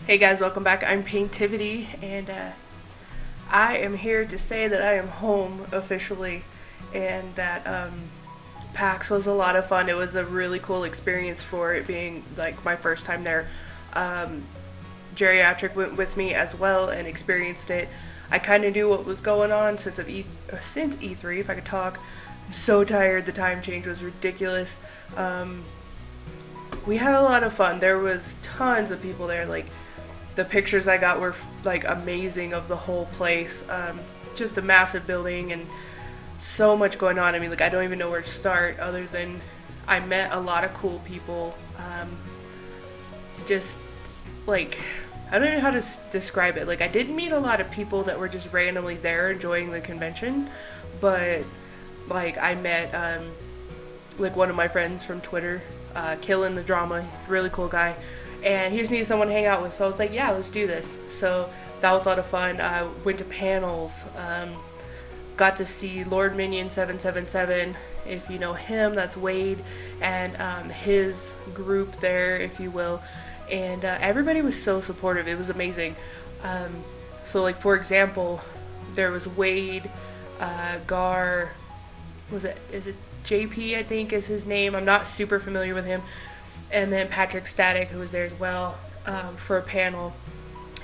Hey guys, welcome back. I'm Paintivity, and I am here to say that I am home officially, and that PAX was a lot of fun. It was a really cool experience for it being like my first time there. Um, Geriatric went with me as well and experienced it. I kind of knew what was going on since E3. If I could talk, I'm so tired. The time change was ridiculous. Um, we had a lot of fun. There was tons of people there. Like the pictures I got were like amazing of the whole place. Just a massive building and so much going on. I mean, like I don't even know where to start other than I met a lot of cool people. Just like I don't know how to describe it. Like I didn't meet a lot of people that were just randomly there enjoying the convention, but like I met like one of my friends from Twitter, Killing the Drama, really cool guy, and he just needed someone to hang out with. So I was like, yeah, let's do this. So that was a lot of fun. I went to panels, got to see Lord Minion 777. If you know him, that's Wade and his group there, if you will. And everybody was so supportive. It was amazing. So, like for example, there was Wade, Gar, is it JP, I think is his name. I'm not super familiar with him. And then Patrick Static, who was there as well, for a panel.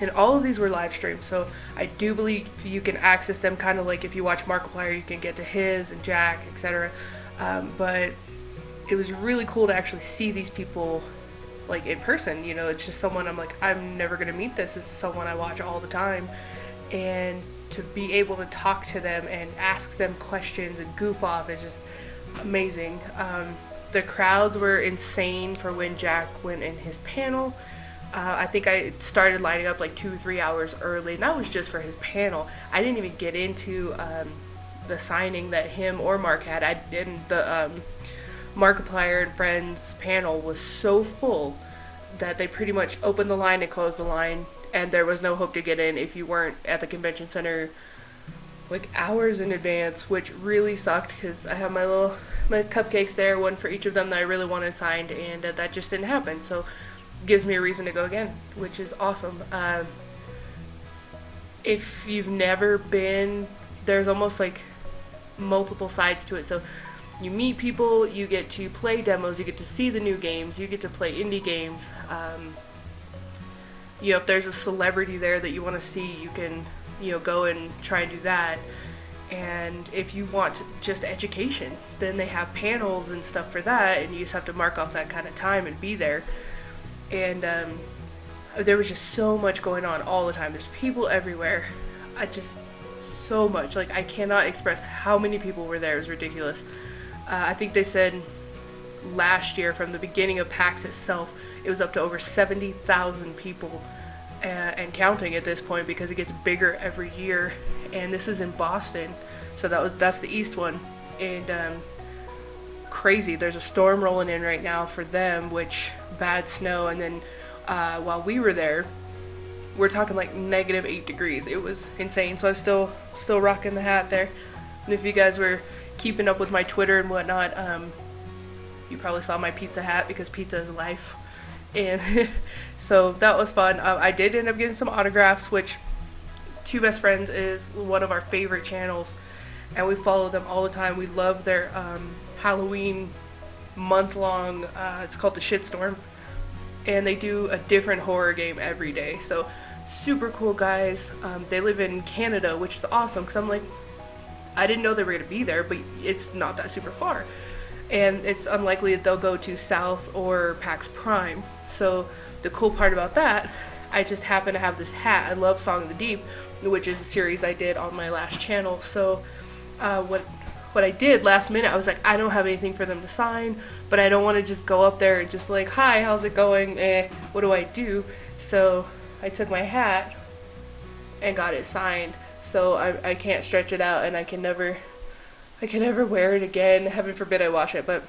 And all of these were live streamed, so I do believe you can access them kind of like if you watch Markiplier, you can get to his and Jack, etc. But it was really cool to actually see these people like in person. You know, it's just someone I'm like, I'm never going to meet this. This is someone I watch all the time. And to be able to talk to them and ask them questions and goof off is just amazing. The crowds were insane for when Jack went in his panel. I think I started lining up like 2 or 3 hours early, and that was just for his panel. I didn't even get into the signing that him or Mark had. I didn't. The Markiplier and Friends panel was so full that they pretty much opened the line and closed the line, and there was no hope to get in if you weren't at the convention center like hours in advance, which really sucked because I have my cupcakes there, one for each of them that I really wanted signed, and that just didn't happen. So it gives me a reason to go again, which is awesome. If you've never been, there's almost like multiple sides to it. So you meet people, you get to play demos, you get to see the new games, you get to play indie games. You know, if there's a celebrity there that you want to see, you can, you know, go and try and do that. And if you want just education, then they have panels and stuff for that, and you just have to mark off that kind of time and be there. And there was just so much going on all the time. There's people everywhere. So much. Like, I cannot express how many people were there. It was ridiculous. I think they said last year, from the beginning of PAX itself, it was up to over 70,000 people and counting at this point, because it gets bigger every year. And this is in Boston, so that's the East one. And crazy, there's a storm rolling in right now for them, which bad snow. And then while we were there, we're talking like -8 degrees. It was insane. So I'm still rocking the hat there. And if you guys were keeping up with my Twitter and whatnot, you probably saw my pizza hat, because pizza is life. And so that was fun. I did end up getting some autographs, which Two Best Friends is one of our favorite channels, and we follow them all the time. We love their Halloween month-long, it's called the Shitstorm, and they do a different horror game every day. So super cool guys. They live in Canada, which is awesome, because I'm like, I didn't know they were going to be there, but it's not that super far. And it's unlikely that they'll go to South or PAX Prime. So the cool part about that, I just happen to have this hat. I love Song of the Deep, which is a series I did on my last channel. So what I did last minute, I was like, I don't have anything for them to sign, but I don't want to just go up there and just be like, hi, how's it going? What do I do? So I took my hat and got it signed. So I can't stretch it out, and I can never wear it again. Heaven forbid I wash it. But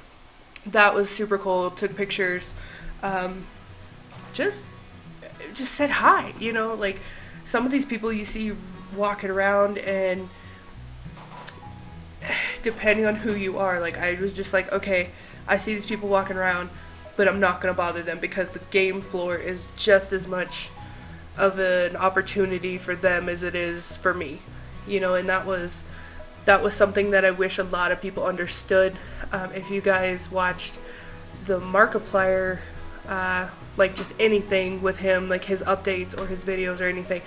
that was super cool. Took pictures. Just said hi. You know, like some of these people you see walking around, and depending on who you are, like I was just like, okay, I see these people walking around, but I'm not gonna bother them, because the game floor is just as much of an opportunity for them as it is for me, you know, and that was something that I wish a lot of people understood. If you guys watched the Markiplier, like just anything with him, like his updates or his videos or anything,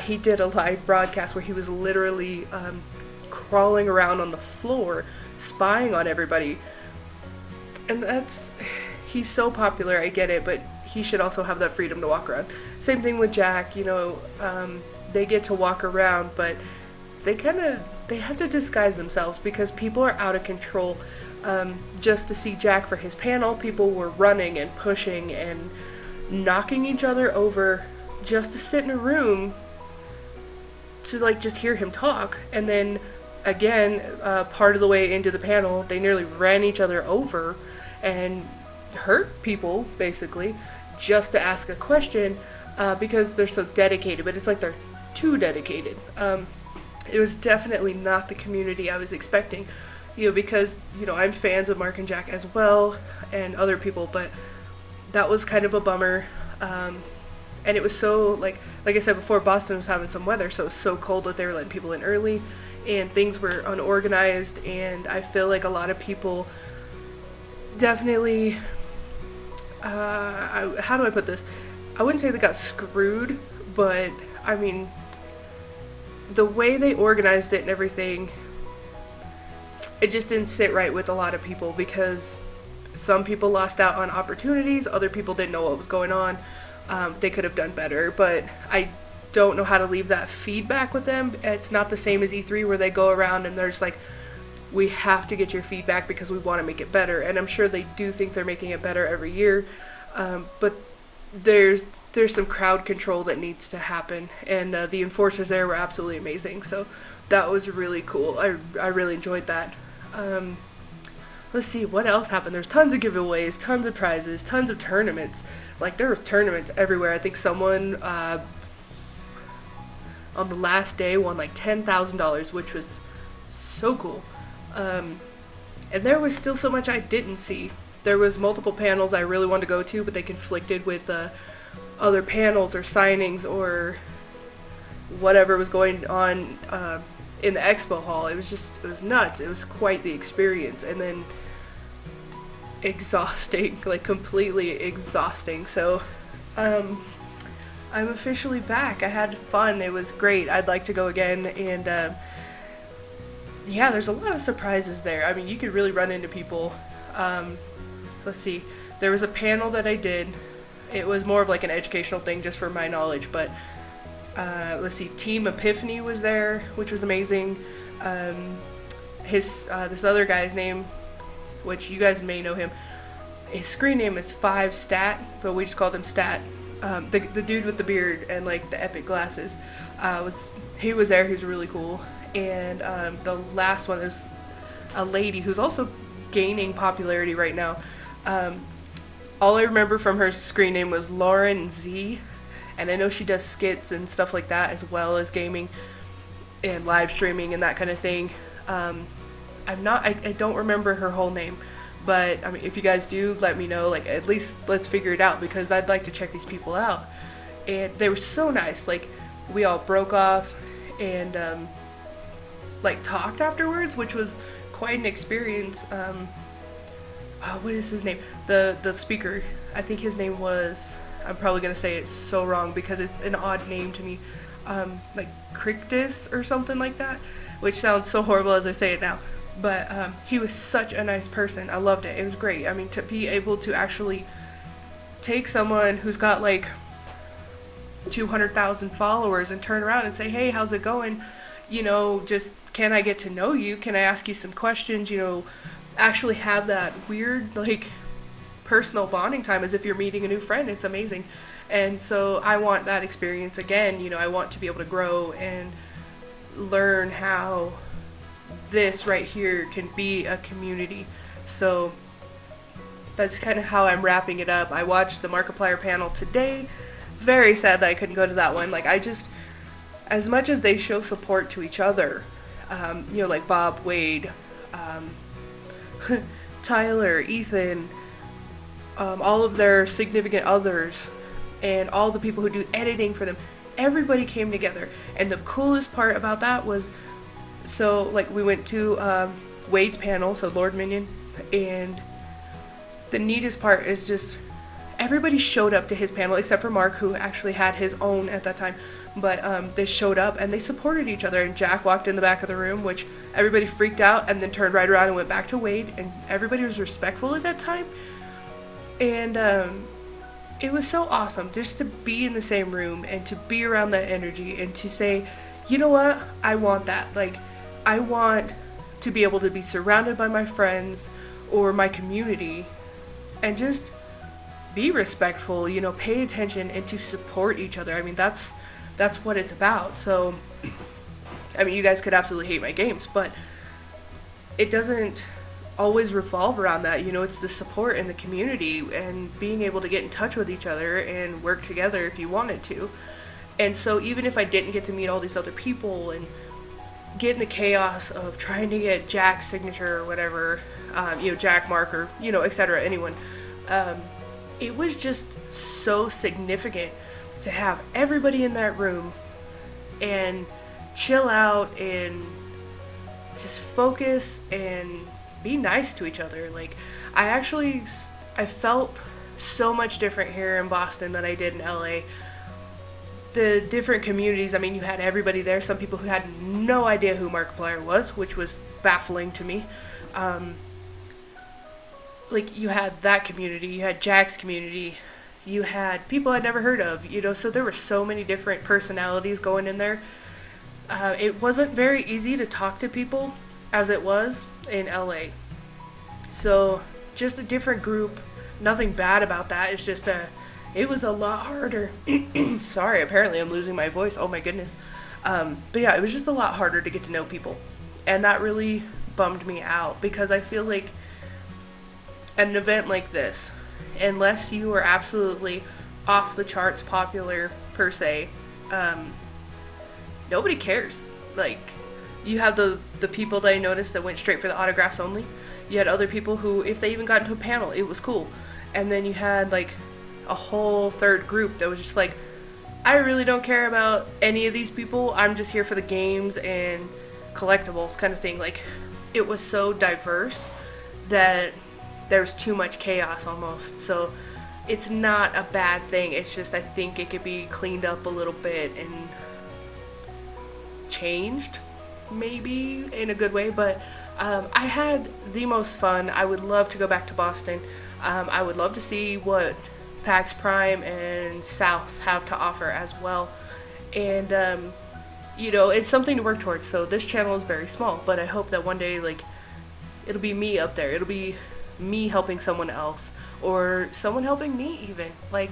he did a live broadcast where he was literally crawling around on the floor, spying on everybody. And he's so popular, I get it, but he should also have that freedom to walk around. Same thing with Jack, you know, they get to walk around, but they have to disguise themselves because people are out of control. Just to see Jack for his panel, people were running and pushing and knocking each other over just to sit in a room to like just hear him talk. And then again, part of the way into the panel, they nearly ran each other over and hurt people basically just to ask a question, because they're so dedicated, but it's like they're too dedicated. It was definitely not the community I was expecting, you know, because, you know, I'm fans of Mark and Jack as well and other people, but that was kind of a bummer. And it was so, like I said before, Boston was having some weather, so it was so cold that they were letting people in early and things were unorganized, and I feel like a lot of people definitely, how do I put this? I wouldn't say they got screwed, but I mean, the way they organized it and everything, it just didn't sit right with a lot of people, because some people lost out on opportunities, other people didn't know what was going on. They could have done better, but I don't know how to leave that feedback with them. It's not the same as E3 where they go around and there's like, we have to get your feedback because we want to make it better. And I'm sure they do think they're making it better every year, but there's some crowd control that needs to happen, and the enforcers there were absolutely amazing, so that was really cool. I really enjoyed that. Let's see what else happened. There's tons of giveaways, tons of prizes, tons of tournaments. Like, there was tournaments everywhere. I think someone on the last day won like $10,000, which was so cool. And there was still so much I didn't see. There was multiple panels I really wanted to go to, but they conflicted with other panels or signings or whatever was going on in the expo hall. It was nuts. It was quite the experience, and then exhausting, like completely exhausting. So I'm officially back. I had fun. It was great. I'd like to go again, and yeah, there's a lot of surprises there. I mean, you could really run into people. Let's see, there was a panel that I did. It was more of like an educational thing just for my knowledge, but let's see, Team Epiphany was there, which was amazing. This other guy's name, which you guys may know him, his screen name is 5Stat, but we just called him Stat. The dude with the beard and like the epic glasses, he was there. He was really cool. And the last one is a lady who's also gaining popularity right now. All I remember from her screen name was Lauren Z, and I know she does skits and stuff like that as well as gaming and live streaming and that kind of thing. I don't remember her whole name, but I mean, if you guys do, let me know. Like, at least let's figure it out, because I'd like to check these people out. And they were so nice. Like, we all broke off and like talked afterwards, which was quite an experience. What is his name? The speaker, I think his name was, I'm probably gonna say it so wrong because it's an odd name to me, like Crictus or something like that, which sounds so horrible as I say it now, but he was such a nice person. I loved it. It was great. I mean, to be able to actually take someone who's got like 200,000 followers and turn around and say, hey, how's it going? You know, just, can I get to know you? Can I ask you some questions? You know, actually have that weird, like, personal bonding time as if you're meeting a new friend. It's amazing. And so I want that experience again. You know, I want to be able to grow and learn how this right here can be a community. So that's kind of how I'm wrapping it up. I watched the Markiplier panel today. Very sad that I couldn't go to that one. Like, I just, as much as they show support to each other, you know, like Bob, Wade, Tyler, Ethan, all of their significant others, and all the people who do editing for them. Everybody came together, and the coolest part about that was, so like we went to Wade's panel, so Lord Minion, and the neatest part is just everybody showed up to his panel except for Mark, who actually had his own at that time. But they showed up and they supported each other. And Jack walked in the back of the room, which everybody freaked out, and then turned right around and went back to Wade. And everybody was respectful at that time. And it was so awesome just to be in the same room and to be around that energy and to say, you know what, I want that. Like, I want to be able to be surrounded by my friends or my community and just be respectful, you know, pay attention and to support each other. I mean, that's what it's about. So, I mean, you guys could absolutely hate my games, but it doesn't always revolve around that. You know, it's the support and the community and being able to get in touch with each other and work together if you wanted to. And so even if I didn't get to meet all these other people and get in the chaos of trying to get Jack's signature or whatever, you know, Jack, Mark, or, you know, etc., anyone, it was just so significant to have everybody in that room and chill out and just focus and be nice to each other. Like, I felt so much different here in Boston than I did in LA. The different communities, I mean, you had everybody there. Some people who had no idea who Markiplier was, which was baffling to me. Like, you had that community, you had Jack's community, you had people I'd never heard of, you know, so there were so many different personalities going in there. It wasn't very easy to talk to people as it was in LA. So, just a different group, nothing bad about that, it's just it was a lot harder. Sorry, apparently I'm losing my voice, oh my goodness. But yeah, it was just a lot harder to get to know people. And that really bummed me out, because I feel like an event like this, unless you are absolutely off the charts popular per se, nobody cares. Like, you have the people that I noticed that went straight for the autographs only. You had other people who, if they even got into a panel, it was cool. And then you had like a whole third group that was just like, I really don't care about any of these people, I'm just here for the games and collectibles kind of thing. Like, it was so diverse that there's too much chaos almost. So it's not a bad thing, it's just I think it could be cleaned up a little bit and changed, maybe in a good way. But I had the most fun. I would love to go back to Boston. I would love to see what PAX Prime and South have to offer as well. And you know, it's something to work towards. So this channel is very small, but I hope that one day, like, it'll be me up there, it'll be me helping someone else, or someone helping me even. Like,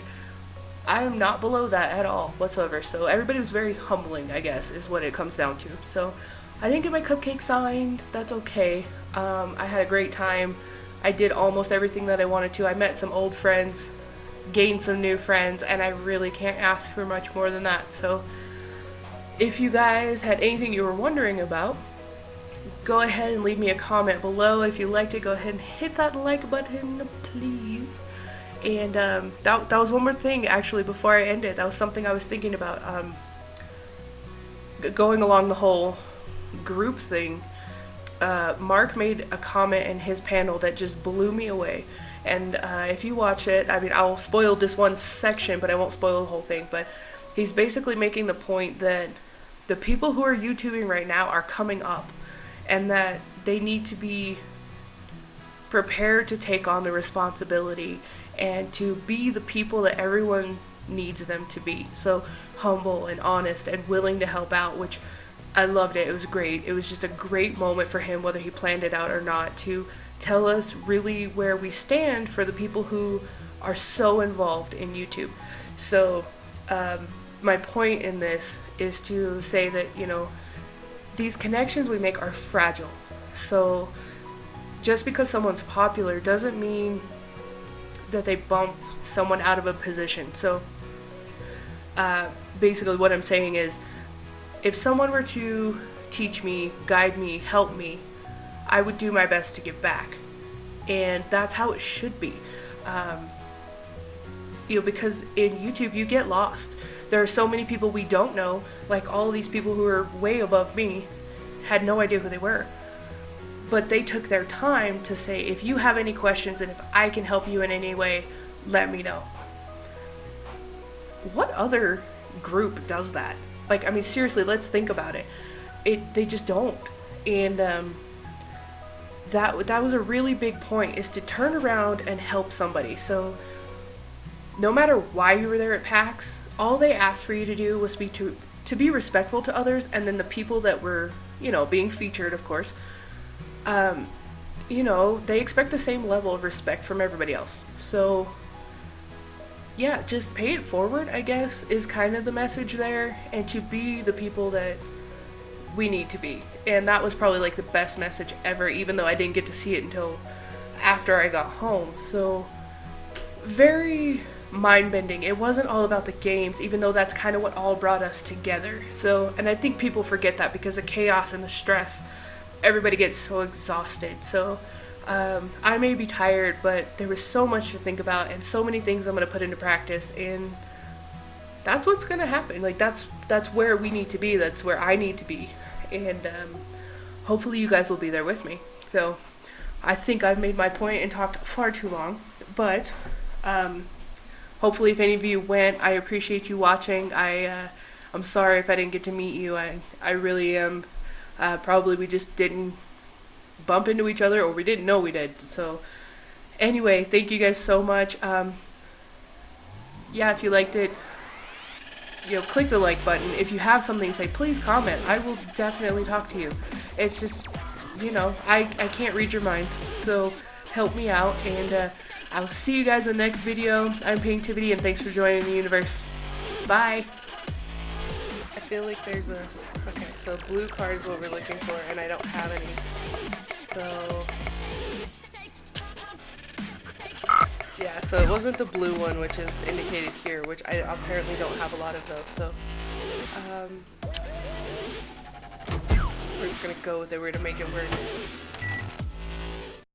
I'm not below that at all whatsoever. So everybody was very humbling, I guess, is what it comes down to. So I didn't get my cupcake signed, that's okay. I had a great time. I did almost everything that I wanted to. I met some old friends, gained some new friends, and I really can't ask for much more than that. So if you guys had anything you were wondering about, go ahead and leave me a comment below. If you liked it, go ahead and hit that like button, please. And that was one more thing, actually, before I end it. That was something I was thinking about. Going along the whole group thing, Mark made a comment in his panel that just blew me away. And if you watch it, I mean, I'll spoil this one section, but I won't spoil the whole thing. But he's basically making the point that the people who are YouTubing right now are coming up, and that they need to be prepared to take on the responsibility and to be the people that everyone needs them to be. So humble and honest and willing to help out, which I loved it. It was great. It was just a great moment for him, whether he planned it out or not, to tell us really where we stand for the people who are so involved in YouTube. So my point in this is to say that, you know, these connections we make are fragile. So just because someone's popular doesn't mean that they bump someone out of a position. So basically what I'm saying is, if someone were to teach me, guide me, help me, I would do my best to give back. And that's how it should be. because in YouTube you get lost. There are so many people we don't know, like all these people who are way above me had no idea who they were. But they took their time to say, if you have any questions and if I can help you in any way, let me know. What other group does that? Like, I mean, seriously, let's think about it. They just don't. And that was a really big point, is to turn around and help somebody. So no matter why you were there at PAX, all they asked for you to do was to be respectful to others, and then the people that were, being featured, of course, they expect the same level of respect from everybody else. So yeah, just pay it forward, I guess, is kind of the message there, and to be the people that we need to be. And that was probably like the best message ever, even though I didn't get to see it until after I got home. So very mind-bending. It wasn't all about the games, even though that's kind of what all brought us together. So, and I think people forget that because of chaos and the stress, everybody gets so exhausted. So I may be tired, but there was so much to think about and so many things I'm going to put into practice, and that's what's going to happen. Like, that's where we need to be. That's where I need to be. And hopefully you guys will be there with me. So I think I've made my point and talked far too long, but hopefully if any of you went, I appreciate you watching. I'm sorry if I didn't get to meet you. I really am. Probably we just didn't bump into each other, or we didn't know we did. So anyway, thank you guys so much. Yeah, if you liked it, click the like button. If you have something to say, please comment. I will definitely talk to you. It's just, I can't read your mind. So help me out, and I'll see you guys in the next video. I'm Pinktivity, and thanks for joining the universe. Bye. I feel like there's a... Okay, so blue card is what we're looking for, and I don't have any. So... yeah, so it wasn't the blue one, which is indicated here, which I apparently don't have a lot of those, so... we're just gonna go with it. We're gonna make it work.